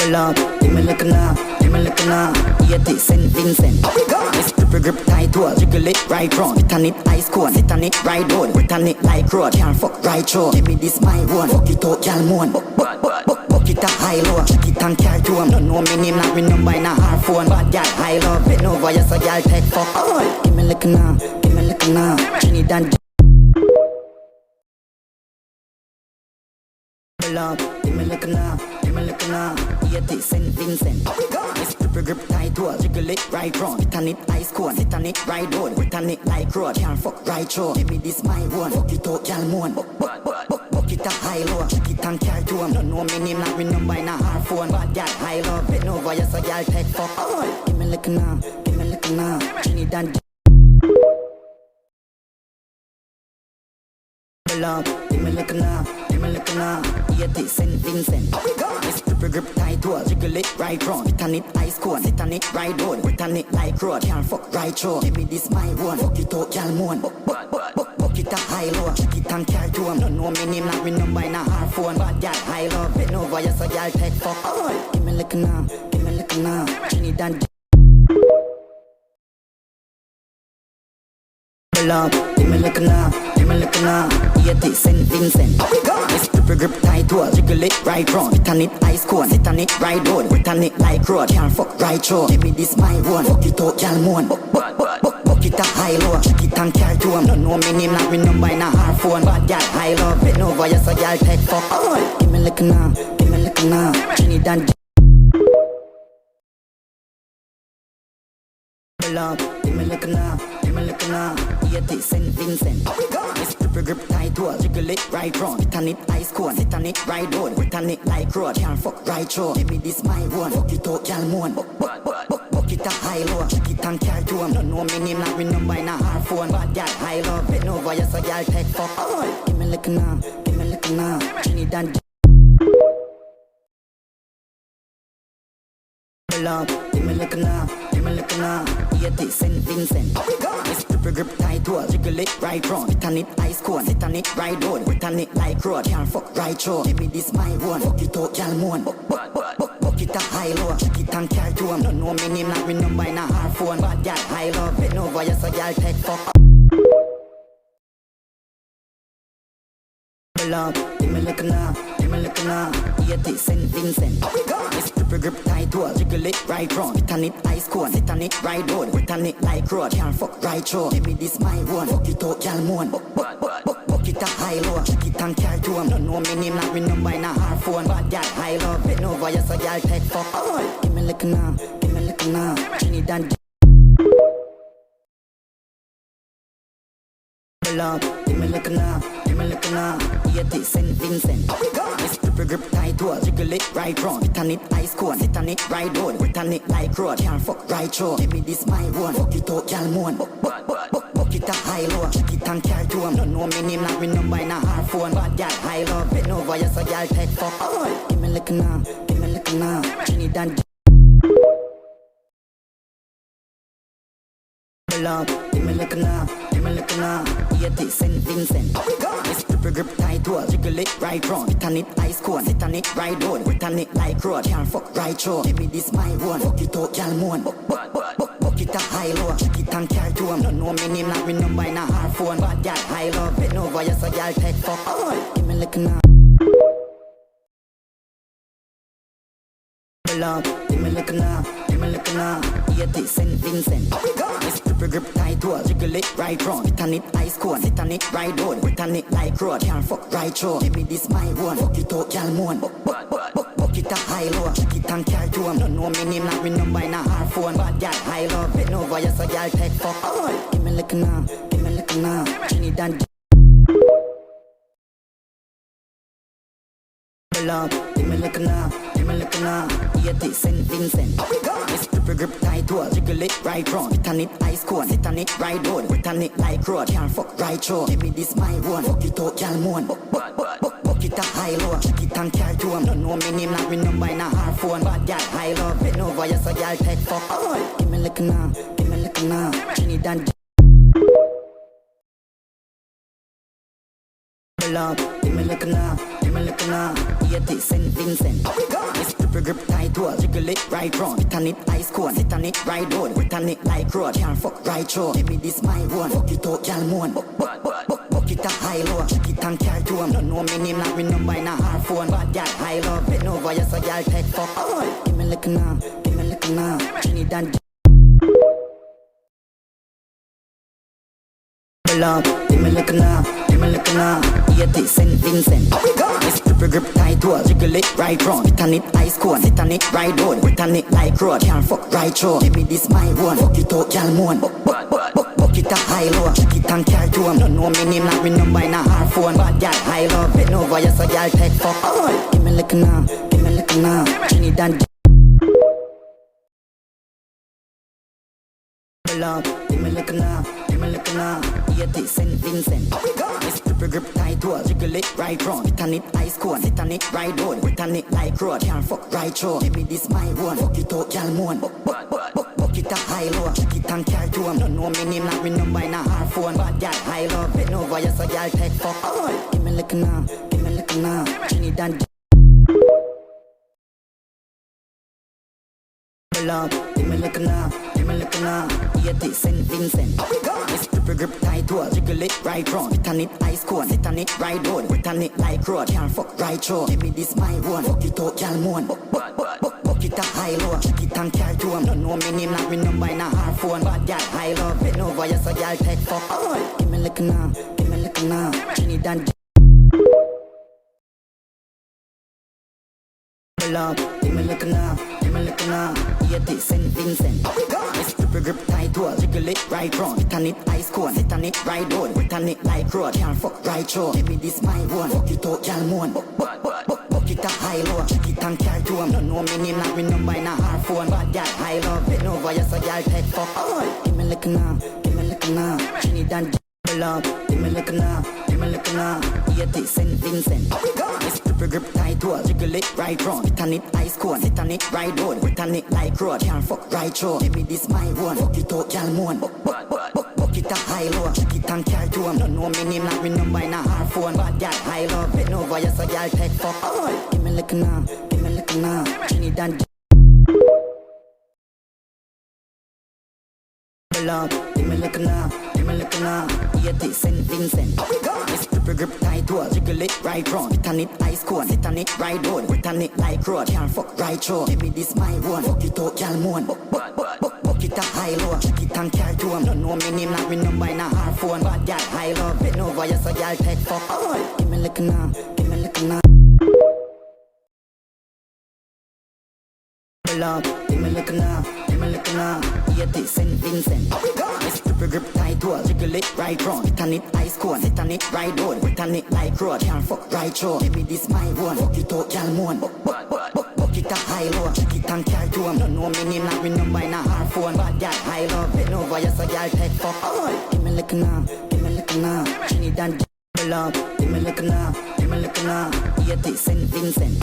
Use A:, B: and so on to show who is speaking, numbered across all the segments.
A: love, give me looking up, give me looking up. Eat it, Saint Vincent. This grip tight to a jiggle it right round. Sit on it ice cold, sit on it right road. Sit on it like road, can't fuck right show. Give me this my one, fuck it out, y'all moan. Buck it a high low, check it and carry to him. Don't know me name, not me number in a hard phone. Bad y'all high low, bend over, yes a y'all take fuck. Give me looking up, give me looking up. Trinidad. Love, give me looking up, give me looking up. Eat it, Saint Vincent. This grip tight to a jiggle it right round. Sit on it ice cold, sit on it right road. Sit on it like road, can't fuck right show. Give me this my one, fuck it out, y'all moan. Buck it a high low, check it and carry to him. Don't know me name, not me number in a hard phone. Bad y'all high low, bend over, yes a y'all take fuck. Give me looking up, give me looking up. Trinidad. Love, give me looking up, give me looking up. Eat it, Saint Vincent. This grip tight to a jiggle it right round. Sit on it ice cold, sit on it right road. Sit on it like road, can't fuck right show. Give me this my one, fuck it out, y'all moan. Buck it a high low, check it and carry to him. Don't know me name, not me number in a hard phone. Bad y'all high low, bend over, yes a y'all take fuck. Give me looking up, give me looking up. Trinidad. Love, give me looking up, give me looking up. Eat it, Saint Vincent. This grip tight to a jiggle it right round. Sit on it ice cold, sit on it right road. Sit on it like road, can't fuck right show. Give me this my one, fuck it out, y'all moan. Buck it a high low, check it and carry to him. Don't know me name, not me number in a hard phone. Bad y'all high low, bend over, yes a y'all take fuck. Give me looking up, give me looking up. Trinidad. Love, give me looking up, give me looking up. Eat it, Saint Vincent. This grip tight to a jiggle it right round. Sit on it ice cold, sit on it right road. Sit on it like road, can't fuck right show. Give me this my one, fuck it out, y'all moan. Buck it a high low, check it and carry to him. Don't know me name, not me number in a hard phone. Bad y'all high low, bend over, yes a y'all take fuck. Give me looking up, give me looking up. Trinidad. Love, give me looking up, give me looking up. Eat it, Saint Vincent. This grip tight to a jiggle it right round. Sit on it ice cold, sit on it right road. Sit on it like road, can't fuck right show. Give me this my one, fuck it out, y'all moan. Buck it a high low, check it and carry to him. Don't know me name, not me number in a hard phone. Bad y'all high low, bend over, yes a y'all take fuck. Love, give me looking up, give me looking up. Eat it, Saint Vincent. This grip tight to a jiggle it right round. Sit on it ice cold, sit on it right road. Sit on it like road, can't fuck right show. Give me this my one, fuck it out, y'all moan. Buck it a high low, check it and carry to him. Don't know me name, not me number in a hard phone. Bad y'all high low, bend over, yes a y'all take fuck. Give me looking up, give me looking up. Trinidad. Love, give me looking up, give me looking up. Eat it, Saint Vincent. This grip tight to a jiggle it right round. Sit on it ice cold, sit on it right road. Sit on it like road, can't fuck right show. Give me this my one, fuck it out, y'all moan. Buck it a high low, check it and carry to him. Don't know me name, not me number in a hard phone. Bad y'all high low, bend over, yes a y'all take fuck. Give me looking up, give me looking up. Trinidad. Love, give me looking up, give me looking up. Eat it, Saint Vincent. This grip tight to a jiggle it right round. Sit on it ice cold, sit on it right road. Sit on it like road, can't fuck right show. Give me this my one, fuck it out, y'all moan. Buck it a high low, check it and carry to him. Don't know me name, not me number in a hard phone. Bad y'all high low, bend over, yes a y'all take fuck. Give me looking up. Love, give me looking up, give me looking up. Eat it, Saint Vincent. This grip tight to a jiggle it right round. Sit on it ice cold, sit on it right road. Sit on it like road, can't fuck right show. Give me this my one, fuck it out, y'all moan. Buck it a high low, check it and carry to him. Don't know me name, not me number in a hard phone. Bad y'all high low, bend over, yes a y'all take fuck. Give me looking up, give me looking up. Trinidad. Love, give me looking up, give me looking up. Eat it, Saint Vincent. This grip tight to a jiggle it right round. Sit on it ice cold, sit on it right road. Sit on it like road, can't fuck right show. Give me this my one, fuck it out, y'all moan. Buck it a high low, check it and carry to him. Don't know me name, not me number in a hard phone. Bad y'all high low, bend over, yes a y'all take fuck. Give me looking up, give me looking up. Trinidad. Love, give me looking up, give me looking up. Eat it, Saint Vincent. This super grip tight to jiggle it right wrong. Hit on it ice cold, hit on it right road. Hit on it like road, can't fuck right show. Give me this my one, fuck it out, y'all moan. Buck it a high low, check it and carry to him. Don't know me name, not me number in a hard phone. Bad y'all high low, bet no voice, so y'all take fuck. Give me look now, give me look now. Trinidad. Love, give me look now, give me look now. 80 St. Vincent. This super grip tight to jiggle it right wrong. Hit on it ice cold, hit on it right road. Hit on it like road, can't fuck right show. Give me this my one, fuck it out, y'all moan. Buck it a high low, check it and carry to him. Don't know me name, not me number in a hard phone. Bad y'all high low, bet no voice, so y'all take fuck. Give me look now, give me look now. Trinidad. Love, give me look now, give me look now. 80 St. Vincent. This super grip tight to jiggle it right wrong. Hit on it ice cold, hit on it right road. Hit on it like road, can't fuck right show. Give me this my one, fuck it out, y'all moan. Buck it a high low, check it and carry to him. Don't know me name, not me number in a hard phone. Bad y'all high low, bet no voice, so y'all take fuck. Give me look now, give me look now. Trinidad. Love, give me look now, give me look now. 80 St. Vincent. This super grip tight to jiggle it right wrong. Hit on it ice cold, hit on it right road. Hit on it like road, can't fuck right show. Give me this my one, fuck it out, y'all moan. Buck it a high low, check it and carry to him. Don't know me name, not me number in a hard phone. Bad y'all high low, bet no voice, so y'all take fuck. Give me look now, give me look now. Trinidad. Love, give me look now, give me look now. 80 St. Vincent. This super grip tight to jiggle it right wrong. Hit on it ice cold, hit on it right road. Hit on it like road, can't fuck right show. Give me this my one, fuck it out, y'all moan. Buck it a high low, check it and carry to him. Don't know me name, not me number in a hard phone. Bad y'all high low, bet no voice, so y'all take fuck. Give me look now, give me look now. Trinidad. Love, give me look now, give me look now. 80 St. Vincent. This super grip tight to jiggle it right wrong. Hit on it ice cold, hit on it right road. Hit on it like road, can't fuck right show. Give me this my one, fuck it out, y'all moan. Buck it a high low, check it and carry to him. Don't know me name, not me number in a hard phone. Bad y'all high low, bet no voice, so y'all take fuck. Give me look now, give me look now. Trinidad. Love, give me look now, give me look now. 80 St. Vincent. This super grip tight to jiggle it right wrong. Hit on it ice cold, hit on it right road. Hit on it like road, can't fuck right show. Give me this my one, fuck it out, y'all moan. Buck it a high low, check it and carry to him. Don't know me name, not me number in a hard phone. Bad y'all high low, bet no voice, so y'all take fuck. Give me look now, give me look now. Love, give me look now, give me look now. 80 St. Vincent. This super grip tight to jiggle it right wrong. Hit on it ice cold, hit on it right road. Hit on it like road, can't fuck right show. Give me this my one, fuck it out, y'all moan. Buck it a high low, check it and carry to him. Don't know me name, not me number in a hard phone. Bad y'all high low, bet no voice, so y'all take fuck. Give me look now, give me look now. Trinidad. Love, give me look now, give me look now. 80 St. Vincent.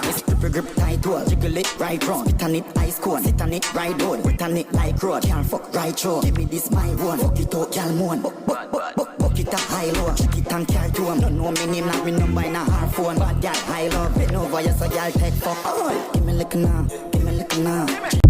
A: This super grip tight to jiggle it right wrong. Hit on it ice cold, hit on it right road. Hit on it like road, can't fuck right show. Give me this my one, fuck it out, y'all moan. Buck it a high low, check it and carry to him. Don't know me name, not me number in a hard phone. Bad y'all high low, bet no voice, so y'all take fuck. Give me look now, give me look now.